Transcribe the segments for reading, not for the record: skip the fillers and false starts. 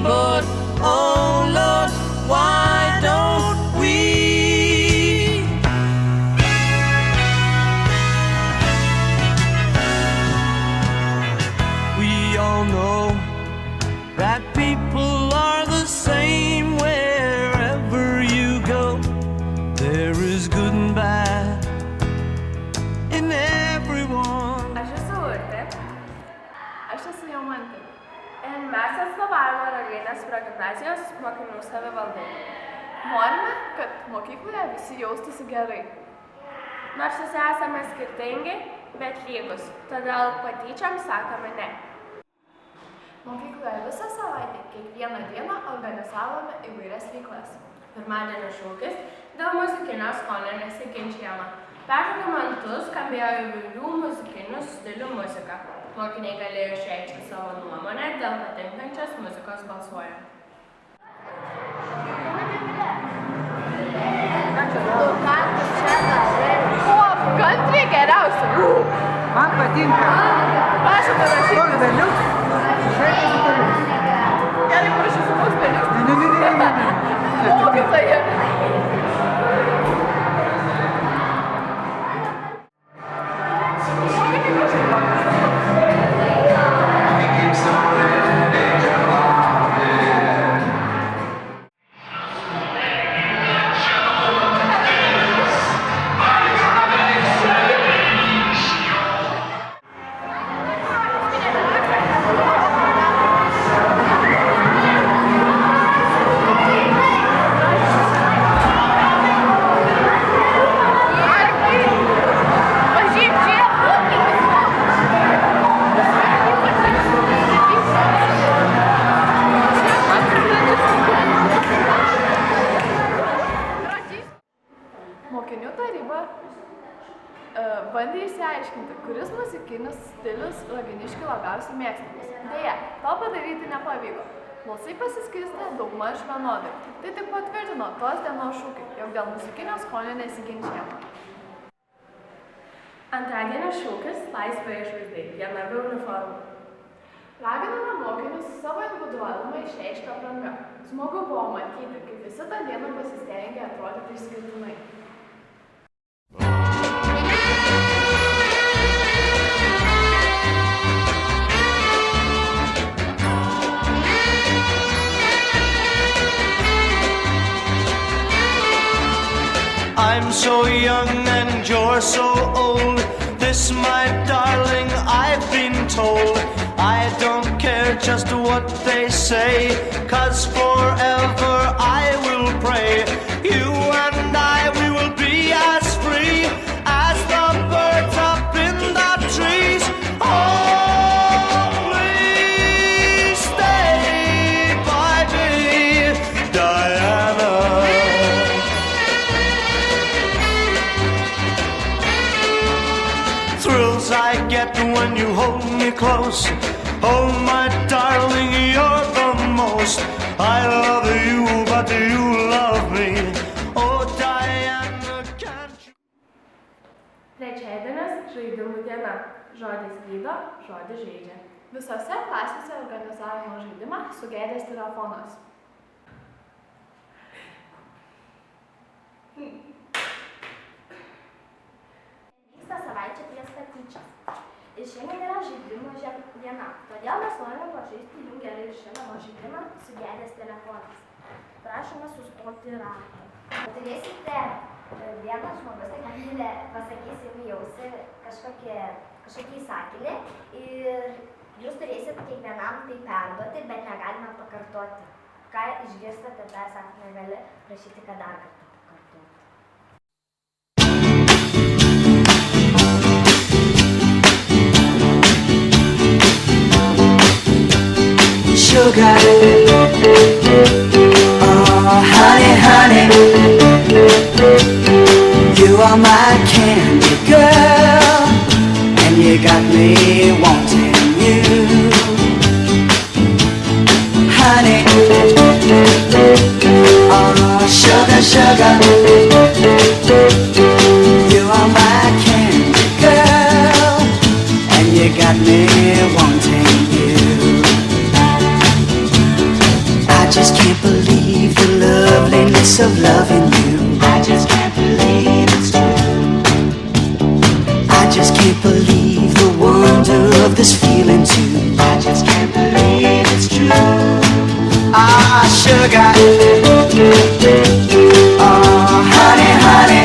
but oh Lord, why don't we? We all know that people are the same wherever you go. There is good and bad in everyone. Aš esu Urtė. Aš esu Jomantė. Ir mes atstovavome Ragienės progimnazijos mokinių savivaldai. Norime, kad mokykloje visi jaustųsi gerai. Nors visi esame skirtingi, bet lygus, todėl patyčiams sakome ne. Mokykloje visą savaitę, kiekvieną dieną organizavome įvairias veiklas. Pirmadienio šūkis dėl muzikinio skonio nesiginčijama. Per argumentus skambėjo įvairių muzikinių stilių muzika. Mokiniai galėjo išreikšti savo nuomonę dėl patinkančios muzikos balsuojant. Country geriausia. Man patinka. Prašau parašyti. Koks Beliuks? Gerai, parašysiu, koks Beliuks. Ne. Mokytoja. Mokinių taryba bandė išsiaiškinti, kuris muzikinis stilius Laguniškių labiausiai mėgstamas. Deja, to padaryti nepavyko. Balsai pasiskirstė daugmaž vienodai. Tai tik patvirtino tos dienos šūkį, jog dėl muzikinio skonio nesiginčijama. Antradienio šūkis laisvė išvaizdai, viena be uniformų. Raginame mokinius savo individualumą išreikšti apranga. Smagu buvo matyti, kaip visi tą dieną pasistengė atrodyti išskirtinai. I'm so young and you're so old. This, my darling, I've been told. I don't care just what they say, 'cause forever I will pray. You and I, we will be as free as the birds up in the trees. Oh, please stay by me, Diana. Thrills I get when you hold me close. Oh, my darling, you're the most. I love you, but you love me. Oh, Diana, can't you... Trečiadienis žaidimų diena. Žodis gydo, žodis žaidžia. Visose klasėse organizavimo žaidimą sugedęs telefonas. Vyksta savaičia prieš patyčias. Ir šiandien yra žaidimų diena. Todėl mes norime pažaisti jums gerai žinomą žaidimą sugedęs telefonas. Prašome sustoti ratą. Turėsite vienas žmogus, pasakys jums į ausį kažkokį sakinį ir jūs turėsit kiekvienam tai perduoti, bet negalime pakartoti. Ką išgirstate, tą sakinį gali prašyti, kad dar kartą pakartoti. Sugar, oh honey, honey, you are my candy girl, and you got me wanting you. Honey, oh sugar, sugar, you are my candy girl, and you got me wanting you. just can't believe the wonder of this feeling too. I just can't believe it's true. Ah, sugar. Oh, honey, honey.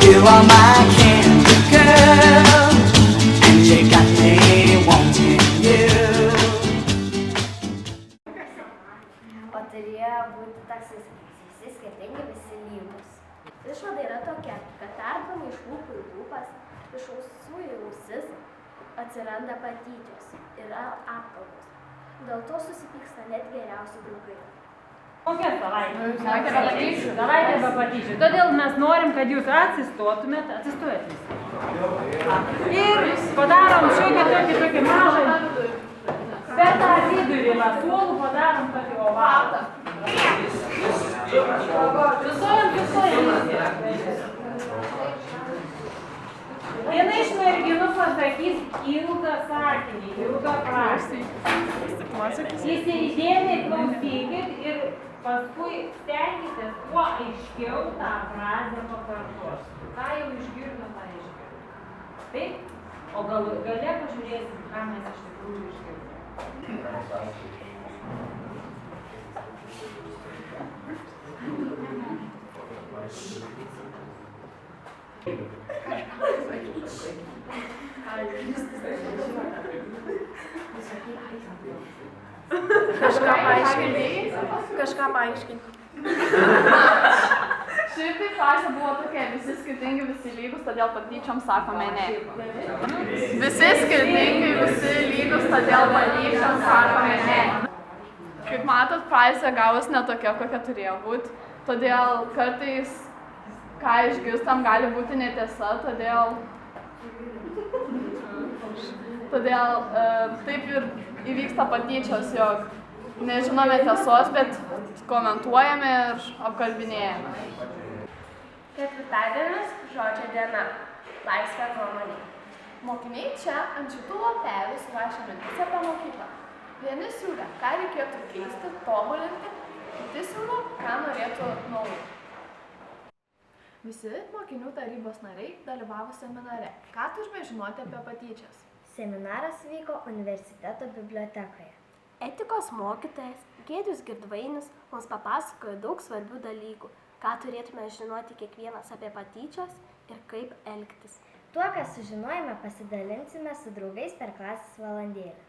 You are my candy girl, and you got me wanting you. O turėjo būti toks visi skirtingi, visi lygūs. Išvada yra tokia, kad perduodama iš lūpų į lūpas, iš ausų į ausis atsiranda patyčios, yra apkalbos. Dėl to susipyksta net geriausi draugai. Kokia savaitė? Savaitė be patyčių. Todėl mes norim, kad jūs atsistojat visi. Ir padarom tokį mažą, per tą vidurį suolų padarom tokį ovalą. Viena iš merginų pasakys ilgą sakinį, ilgą frasę. Įsidėmiai klausykit ir paskui stenkitės kuo aiškiau tą frazę pakartoti. Ką jau išgirdo, tą išgirdo. Taip? O gale pažiūrėsim, ką mes iš tikrųjų išgirdome. Kažką paaiškinti. Šiaip tai frazė buvo tokia, visi skirtingi, visi lygus, todėl patyčiom sakome ne. Visi skirtingi, visi lygus, todėl patyčiom sakome ne. Kaip matot, frazė gavus ne tokia, kokia turėjo būti. Todėl kartais, ką išgirstam, gali būti netiesa, todėl taip ir įvyksta patyčios, jog nežinome tiesos, bet komentuojame ir apkalbinėjame. Ketvirtadienis – žodžio diena. Laisvė nuomonė. Mokiniai čia ant šitų lapelių surašė mintis apie mokyklą. Vieni siūlė, ką reikėtų keisti, tobulinti, kiti siūlo, ką norėtų naujo. Visi mokinių tarybos nariai dalyvavo seminare. Ką turime žinoti apie patyčias? Seminaras vyko universiteto bibliotekoje. Etikos mokytojas Giedrius Girdvainis mums papasakojo daug svarbių dalykų, ką turėtume žinoti kiekvienas apie patyčias ir kaip elgtis. Tuo, ką sužinojame, pasidalinsime su draugais per klasės valandėlės.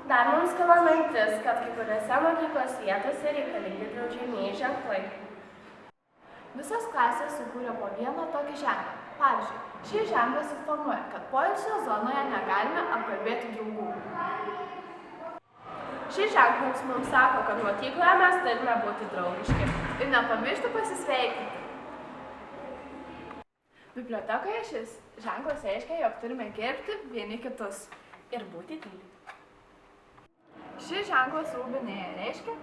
Dar mums kilo mintis, kad kai kuriuose mokyklos vietose reikalingi draudžiamieji ženklai. Visos klasės sukūrė po vieną tokį ženklą. Pavyzdžiui, šis ženklas informuoja, kad poilsio zonoje negalime apkalbėti draugų. Šis ženklas mums sako, kad mokykloje mes turime būti draugiški ir nepamiršti pasisveikinti. Bibliotekoje šis ženklas reiškia, jog turime gerbti vieni kitus ir būti tyli. Šis ženklas rūbinėje reiškia,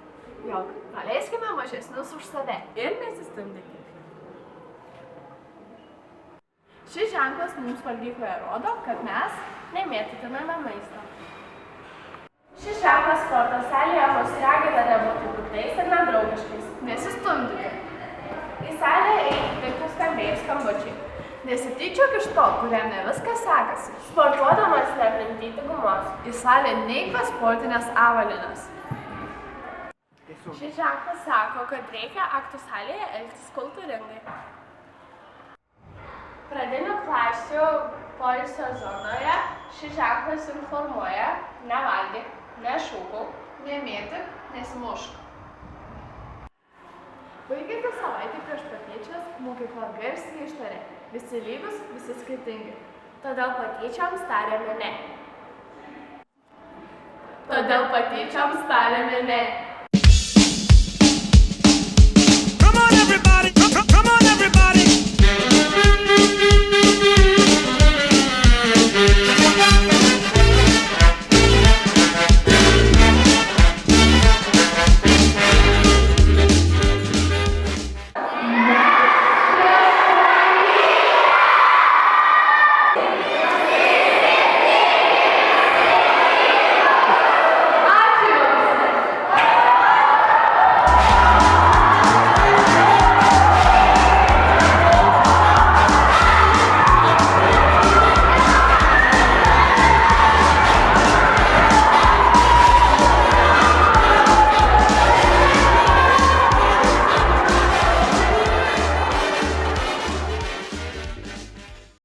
jog paleiskime mažesnius už save ir nesistumdykime. Šis ženklas mums valgykloje rodo, kad mes nemėtytumėme maisto. Šis ženklas sporto salėje mus ragina nebūti piktais ir nedraugiškais. Nesistumdyti. Į salę eiti tik nuskambėjus skambučiai. Nesityčiok iš to, kuriam ne viskas sekasi. Sportuodamas neaplintyti gumos. Į salę neik sportinės avalynės. Šis ženklas sako, kad reikia aktų salėje elgtis kultūringai. Pradinių klasių poilsio zonoje šis ženklas informuoja: nevalgyk, nešūkauk, Nemėtyk, nesimušk. Baigiantis savaitę prieš patyčias, mokykla garsiai ištarė: visi lygus, visi skirtingi. Todėl patyčioms tarėme ne. Todėl patyčioms tarėme ne.